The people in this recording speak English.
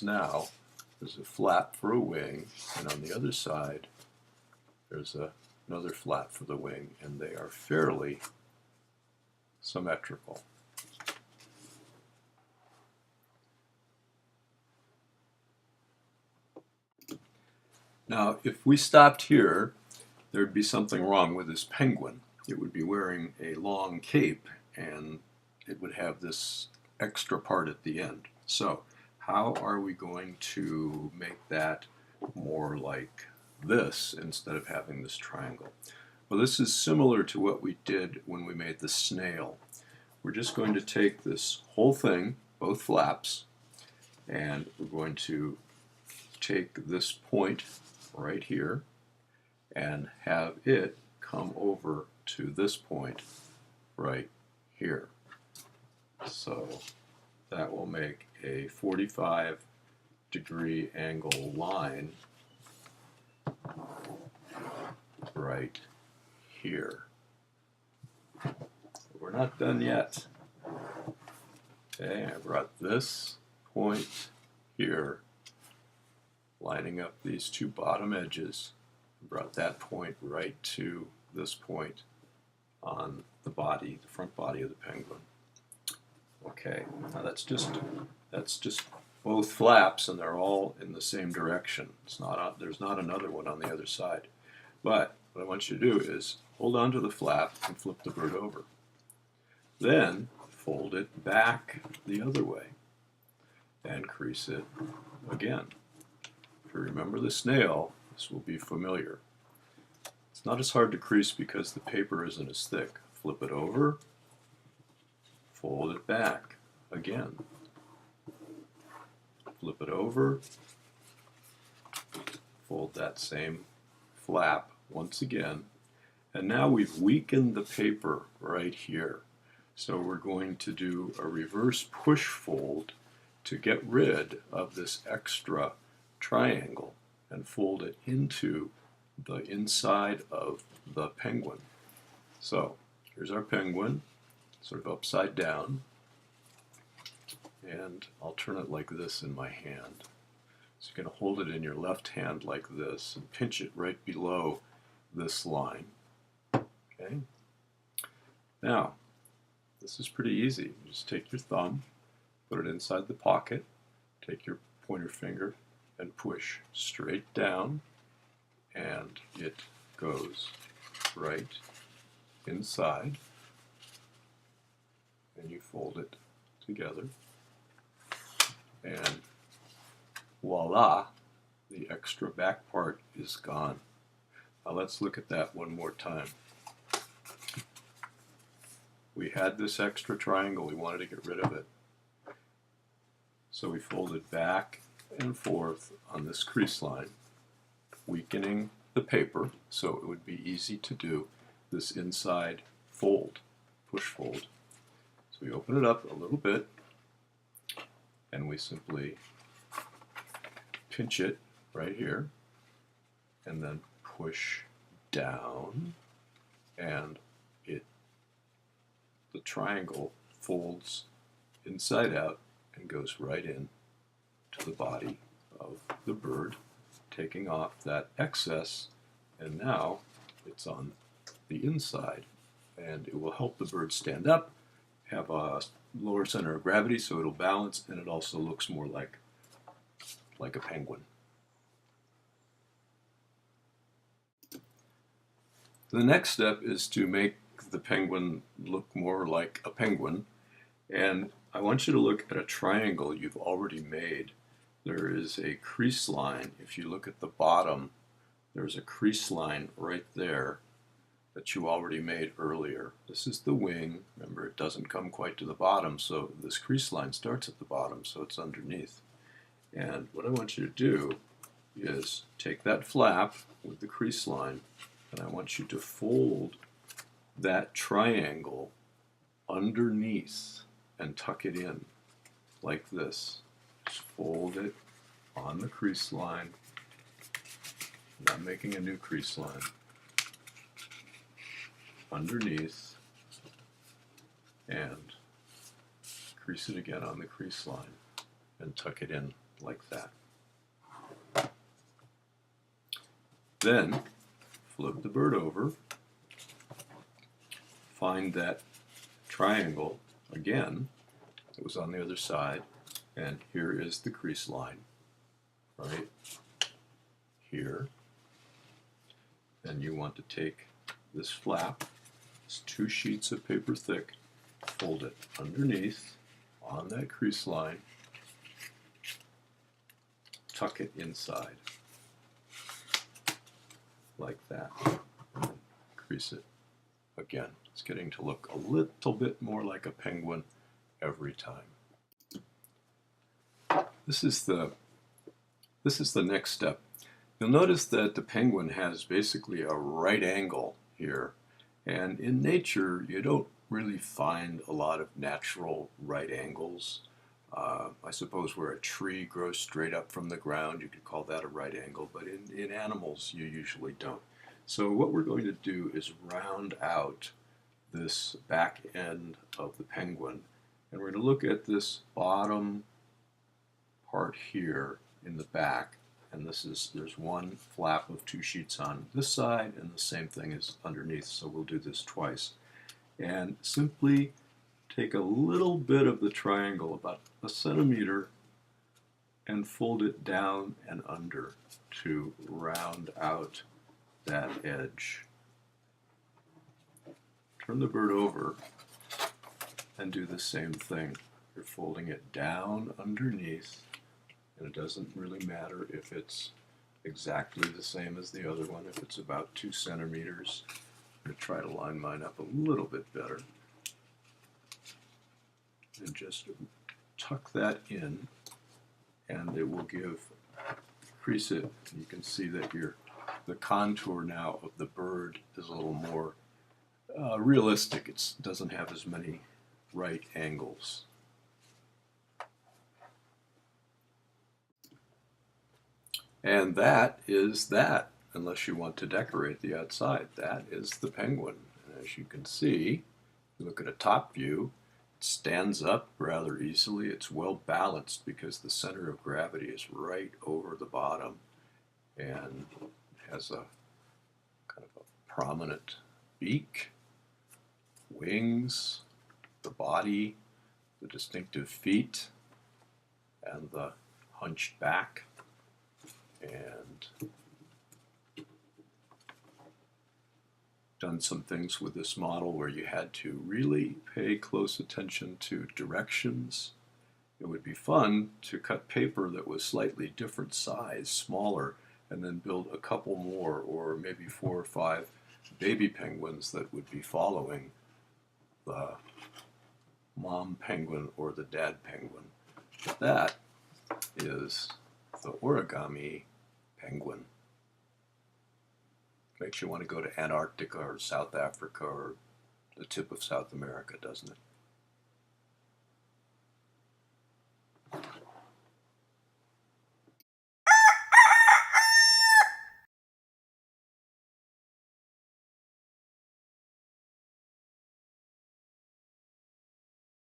Now there's a flap for a wing, and on the other side there's another flap for the wing, and they are fairly symmetrical. Now, if we stopped here, there'd be something wrong with this penguin. It would be wearing a long cape, and it would have this extra part at the end. So, how are we going to make that more like this instead of having this triangle? Well, this is similar to what we did when we made the snail. We're just going to take this whole thing, both flaps, and we're going to take this point right here and have it come over to this point right here. So that will make a 45-degree angle line right here. We're not done yet. Okay, I brought this point here, lining up these two bottom edges, brought that point right to this point on the body, the front body of the penguin. Okay, now that's just both flaps, and they're all in the same direction. There's not another one on the other side. But what I want you to do is hold on to the flap and flip the bird over. Then fold it back the other way and crease it again. If you remember the snail, this will be familiar. It's not as hard to crease because the paper isn't as thick. Flip it over, fold it back again. Flip it over, fold that same flap once again, and now we've weakened the paper right here. So we're going to do a reverse push fold to get rid of this extra triangle and fold it into the inside of the penguin. So here's our penguin, sort of upside down, and I'll turn it like this in my hand. So you're going to hold it in your left hand like this and pinch it right below this line. Okay. Now, this is pretty easy. You just take your thumb, put it inside the pocket, take your pointer finger, and push straight down, and it goes right inside, and you fold it together, and voila, the extra back part is gone. Now let's look at that one more time. We had this extra triangle, we wanted to get rid of it. So we folded back and forth on this crease line, weakening the paper so it would be easy to do this inside fold, push fold. So we open it up a little bit, and we simply pinch it right here, and then push down, and the triangle folds inside out and goes right in to the body of the bird, taking off that excess, and now it's on the inside, and it will help the bird stand up, have a lower center of gravity so it'll balance, and it also looks more like a penguin. The next step is to make the penguin look more like a penguin, and I want you to look at a triangle you've already made. There is a crease line. If you look at the bottom, there's a crease line right there that you already made earlier. This is the wing. Remember, it doesn't come quite to the bottom, so this crease line starts at the bottom, so it's underneath. And what I want you to do is take that flap with the crease line, and I want you to fold that triangle underneath and tuck it in like this. Just fold it on the crease line. I'm making a new crease line. Underneath, and crease it again on the crease line and tuck it in like that. Then flip the bird over, find that triangle again that was on the other side, and here is the crease line right here. Then you want to take this flap, it's 2 sheets of paper thick, fold it underneath on that crease line, tuck it inside like that, crease it again. It's getting to look a little bit more like a penguin every time. This is the next step. You'll notice that the penguin has basically a right angle here, and in nature you don't really find a lot of natural right angles. I suppose where a tree grows straight up from the ground you could call that a right angle, but in animals you usually don't. So what we're going to do is round out this back end of the penguin, and we're going to look at this bottom part here in the back, and there's one flap of 2 sheets on this side and the same thing is underneath, so we'll do this twice. And simply take a little bit of the triangle, about a centimeter, and fold it down and under to round out that edge. Turn the bird over and do the same thing. You're folding it down underneath, and it doesn't really matter if it's exactly the same as the other one, if it's about 2 centimeters. I'm going to try to line mine up a little bit better. And just tuck that in, and it will crease it. You can see that the contour now of the bird is a little more realistic. It doesn't have as many right angles. And that is that, unless you want to decorate the outside. That is the penguin. And as you can see, you look at a top view, it stands up rather easily. It's well balanced because the center of gravity is right over the bottom, and has a kind of a prominent beak, wings, the body, the distinctive feet, and the hunched back. And done some things with this model where you had to really pay close attention to directions. It would be fun to cut paper that was slightly different size, smaller, and then build a couple more, or maybe 4 or 5 baby penguins that would be following the mom penguin or the dad penguin. But that is the Origami Penguin. Makes you want to go to Antarctica or South Africa or the tip of South America, doesn't it?